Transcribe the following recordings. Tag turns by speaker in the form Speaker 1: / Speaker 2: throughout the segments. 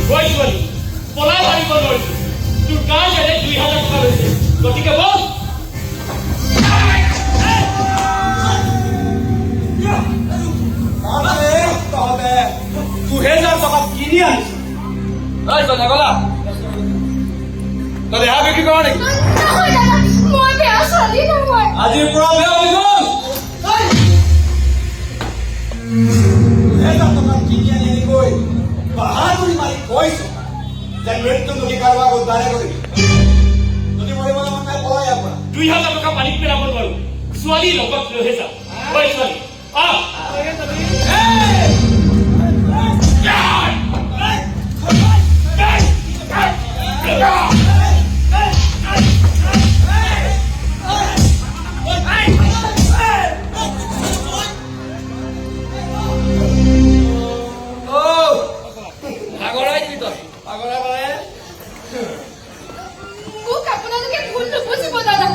Speaker 1: গৈছিলি পলাই মাৰিব নোৱাৰিছো তোৰ গান এনে 2000 টকা লৈছে গতিকে বল
Speaker 2: তহঁতে 2000 টকা কিনি আনিছ
Speaker 1: ঐ কথা কলা তই দেহা বিক্ৰী কৰ নেকি
Speaker 3: নহয় দাদা মই বেয়া ছোৱালী নহয়
Speaker 1: আজিৰ পৰা বেয়া হৈ গ'ল
Speaker 2: 2000 টকা কিনি আনি গৈ বাহাদুৰি মাৰি কৈছ যে মৃত্যু নদী কাৰোবাক উদ্ধাৰে কৰিবি যদি মৰিবলৈ মন নাই পলাই ইয়াৰ পৰা
Speaker 1: 2000 টকা পানীত পেলাব নোৱাৰো ছোৱালী লগত লৈহে যাম ঐ ছোৱালী আহ
Speaker 3: মোক আপোনালোকে ভুল নুবুজিব দাদা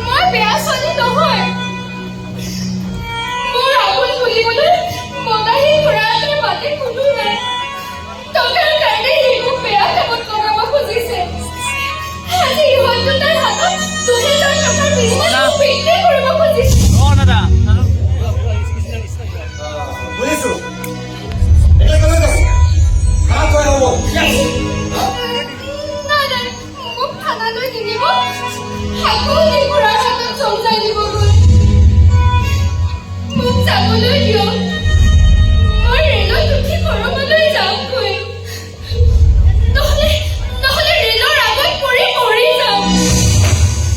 Speaker 3: মই বেয়া ছোৱালী নহয় মোৰ আঙুল খুলিবলৈ মদাহী ঘোঁৰা এটাৰ মাতে কোনো নাই টকাৰ কাৰণে সি মোক বেয়া কামত লগাব খুজিছে আজি ইহঁত তাৰ হাতত 2000 টকাৰ বিনিময়ত মোক বিক্ৰী কৰিব খুজিছে
Speaker 2: বুজিছো এতিয়া কলৈ যাব কাৰ তই হ'ব
Speaker 3: নাই নাই মোক থানালৈ নিনিব আকৌ সেই ঘোঁৰাৰ হাতত চমজাই দিবগৈ মোক যাবলৈ দিয়ক